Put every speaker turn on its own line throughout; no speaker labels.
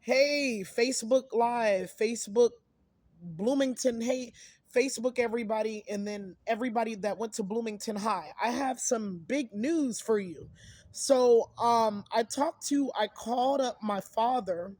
Hey, Facebook Live, Facebook Bloomington, hey, Facebook everybody, and then everybody that went to Bloomington High. I have some big news for you. I called up my father,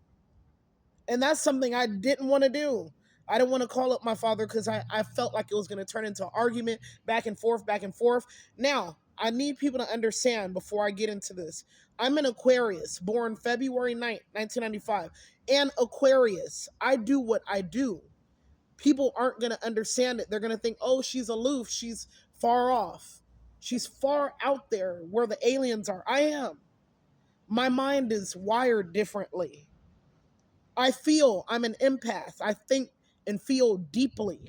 and that's something I didn't want to do. I didn't want to call up my father because I felt like it was going to turn into an argument back and forth, back and forth. Now, I need people to understand before I get into this. I'm an Aquarius, born February 9th, 1995. And Aquarius, I do what I do. People aren't going to understand it. They're going to think, oh, she's aloof. She's far off. She's far out there where the aliens are. I am. My mind is wired differently. I'm an empath. I think and feel deeply.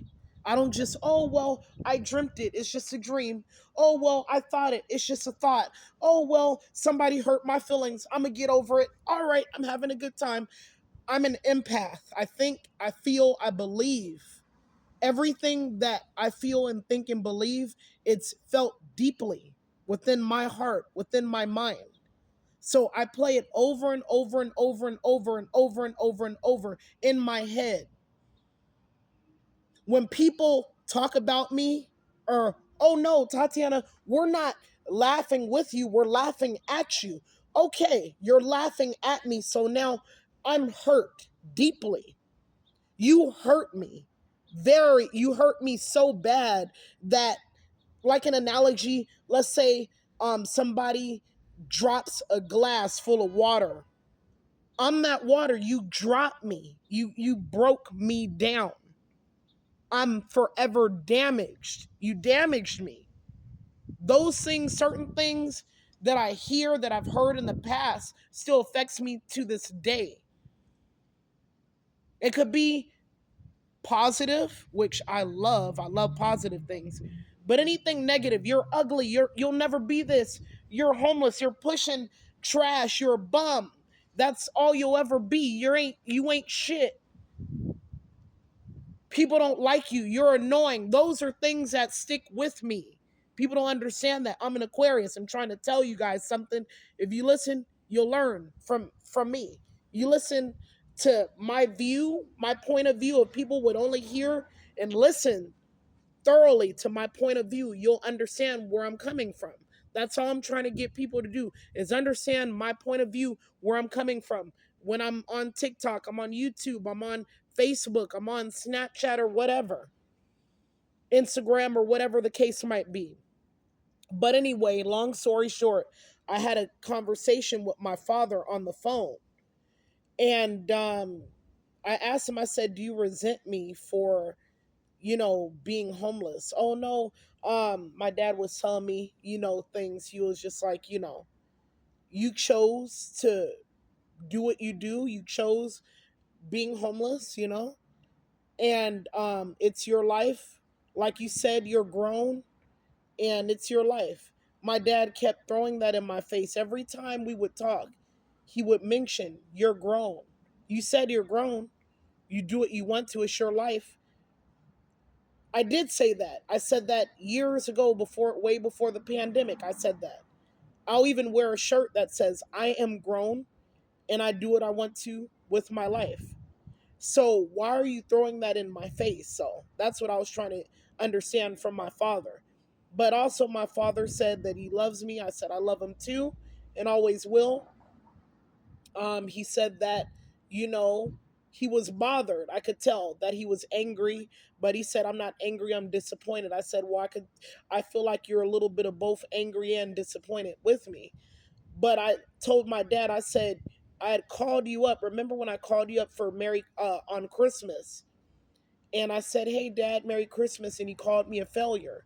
I don't just, oh, well, I dreamt it. It's just a dream. Oh, well, I thought it. It's just a thought. Oh, well, somebody hurt my feelings. I'm going to get over it. All right, I'm having a good time. I'm an empath. I think, I feel, I believe. Everything that I feel and think and believe, it's felt deeply within my heart, within my mind. So I play it over and over and over and over and over and over and over in my head. When people talk about me, or, oh no, Tatiana, we're not laughing with you, we're laughing at you. Okay, you're laughing at me, so now I'm hurt deeply. You hurt me. You hurt me so bad that, like an analogy, let's say somebody drops a glass full of water. I'm that water. You dropped me. You broke me down. I'm forever damaged. You damaged me. Those things, certain things that I hear that I've heard in the past still affects me to this day. It could be positive, which I love. I love positive things. But anything negative, you're ugly, you'll never be this. You're homeless, you're pushing trash, you're a bum. That's all you'll ever be. You ain't shit. People don't like you. You're annoying. Those are things that stick with me. People don't understand that. I'm an Aquarius. I'm trying to tell you guys something. If you listen, you'll learn from me. You listen to my view, my point of view. If people would only hear and listen thoroughly to my point of view, you'll understand where I'm coming from. That's all I'm trying to get people to do, is understand my point of view, where I'm coming from. When I'm on TikTok, I'm on YouTube, I'm on Facebook, I'm on Snapchat or whatever, Instagram or whatever the case might be. But anyway, long story short, I had a conversation with my father on the phone. And I asked him, I said, do you resent me for being homeless? Oh no. My dad was telling me, things. He was just like, you chose to do what you do. You chose being homeless, and it's your life. Like you said, you're grown and it's your life. My dad kept throwing that in my face every time we would talk. He would mention, you're grown. You said you're grown. You do what you want to. It's your life. I did say that. I said that years ago, way before the pandemic. I said that. I'll even wear a shirt that says, I am grown and I do what I want to with my life. So why are you throwing that in my face? So that's what I was trying to understand from my father. But also, my father said that he loves me. I said I love him too and always will. He said that, you know, he was bothered. I could tell that he was angry, but he said, I'm not angry, I'm disappointed. I said, well, I feel like you're a little bit of both angry and disappointed with me. But I told my dad, I said, I had called you up. Remember when I called you up for on Christmas? And I said, hey, Dad, Merry Christmas. And he called me a failure.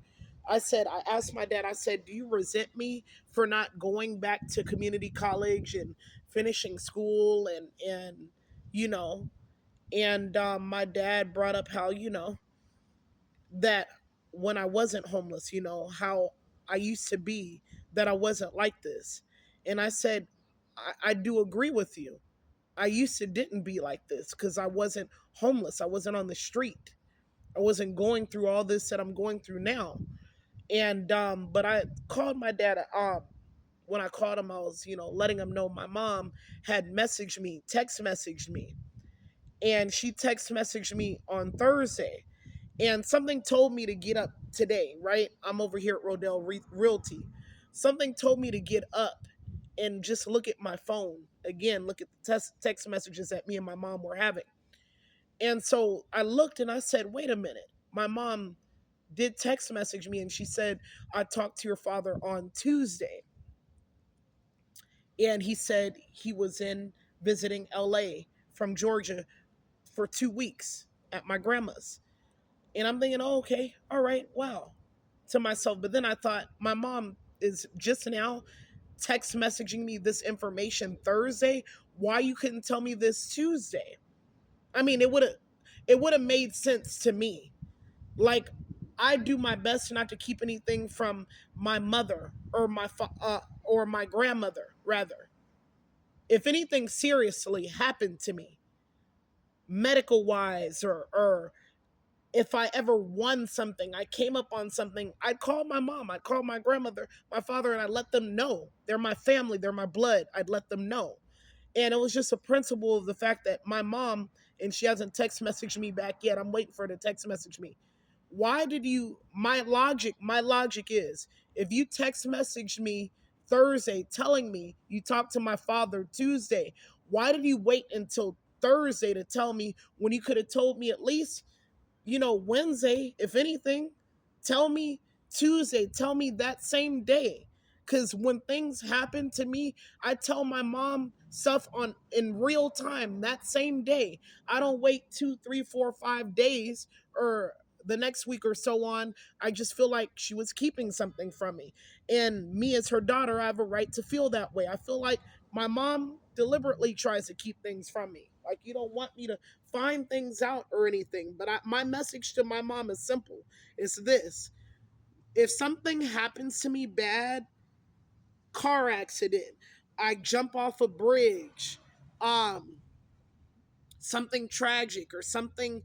I asked my dad, I said, do you resent me for not going back to community college and finishing school you know, and my dad brought up how, that when I wasn't homeless, how I used to be, that I wasn't like this. And I said, I do agree with you. I used to didn't be like this because I wasn't homeless. I wasn't on the street. I wasn't going through all this that I'm going through now. And but I called my dad when I called him, I was, letting him know my mom had messaged me, text messaged me, and she text messaged me on Thursday. And something told me to get up today, right? I'm over here at Rodell Realty. Something told me to get up and just look at my phone again, look at the text messages that me and my mom were having. And so I looked and I said, wait a minute. My mom did text message me and she said, I talked to your father on Tuesday. And he said he was in visiting LA from Georgia for 2 weeks at my grandma's. And I'm thinking, oh, okay, all right, wow, to myself. But then I thought, my mom is just now text messaging me this information Thursday. Why you couldn't tell me this Tuesday? I mean, it would have made sense to me. Like, I do my best not to keep anything from my mother or or my grandmother rather. If anything seriously happened to me, medical wise, or if I ever won something, I came up on something, I'd call my mom, I'd call my grandmother, my father, and I'd let them know. They're my family, they're my blood. I'd let them know. And it was just a principle of the fact that my mom, and she hasn't text messaged me back yet. I'm waiting for her to text message me. Why did you, my logic is, if you text messaged me Thursday telling me you talked to my father Tuesday, why did you wait until Thursday to tell me when you could have told me at least, Wednesday, if anything? Tell me Tuesday, tell me that same day. Cause when things happen to me, I tell my mom stuff on in real time that same day. I don't wait 2, 3, 4, 5 days or the next week or so on. I just feel like she was keeping something from me. And me as her daughter, I have a right to feel that way. I feel like my mom deliberately tries to keep things from me. Like, you don't want me to find things out or anything. But my message to my mom is simple. It's this: if something happens to me bad, car accident, I jump off a bridge, um, something tragic or something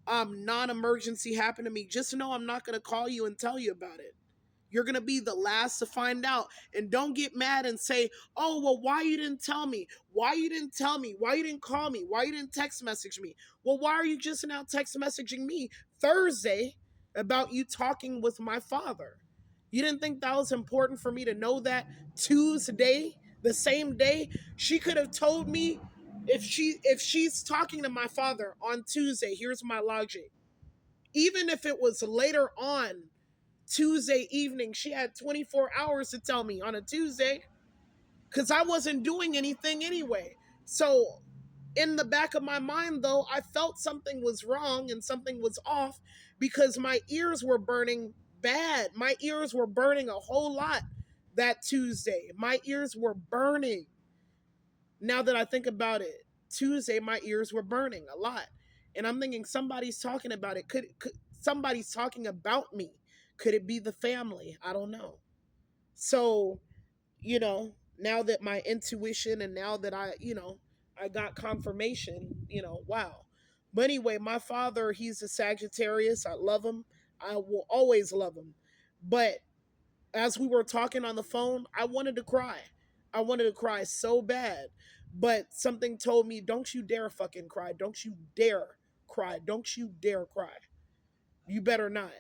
non-emergency happened to me, just know I'm not gonna call you and tell you about it. You're going to be the last to find out. And don't get mad and say, oh, well, why you didn't tell me? Why you didn't tell me? Why you didn't call me? Why you didn't text message me? Well, why are you just now text messaging me Thursday about you talking with my father? You didn't think that was important for me to know that Tuesday, the same day? She could have told me, if she's talking to my father on Tuesday, here's my logic. Even if it was later on Tuesday evening, she had 24 hours to tell me on a Tuesday because I wasn't doing anything anyway. So, in the back of my mind, though, I felt something was wrong and something was off because my ears were burning bad. My ears were burning a whole lot that Tuesday. My ears were burning. Now that I think about it, Tuesday, my ears were burning a lot. And I'm thinking somebody's talking about it. Could somebody's talking about me? Could it be the family? I don't know. So, now that my intuition and now that I got confirmation, wow. But anyway, my father, he's a Sagittarius. I love him. I will always love him. But as we were talking on the phone, I wanted to cry. I wanted to cry so bad. But something told me, don't you dare fucking cry. Don't you dare cry. Don't you dare cry. You better not.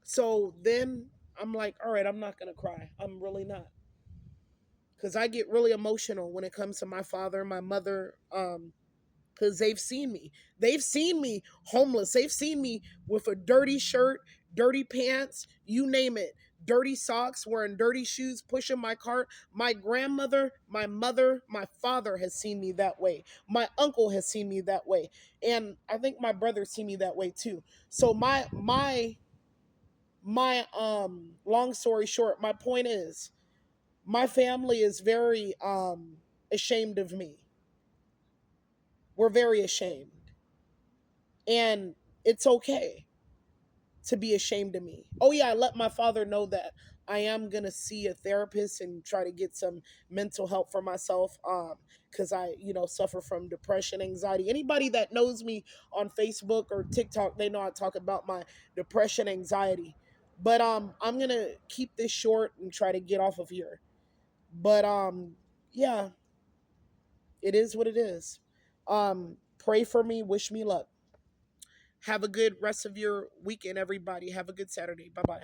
So then I'm like, all right, I'm not going to cry. I'm really not. Because I get really emotional when it comes to my father and my mother. Because they've seen me. They've seen me homeless. They've seen me with a dirty shirt, dirty pants, you name it, dirty socks, wearing dirty shoes, pushing my cart. My grandmother, my mother, my father has seen me that way. My uncle has seen me that way. And I think my brother see me that way too. So my long story short, my point is my family is very ashamed of me. We're very ashamed. And it's okay to be ashamed of me. Oh yeah, I let my father know that I am going to see a therapist and try to get some mental help for myself cuz I, suffer from depression, anxiety. Anybody that knows me on Facebook or TikTok, they know I talk about my depression, anxiety. But I'm going to keep this short and try to get off of here. But yeah, it is what it is. Pray for me, wish me luck. Have a good rest of your weekend, everybody. Have a good Saturday. Bye bye.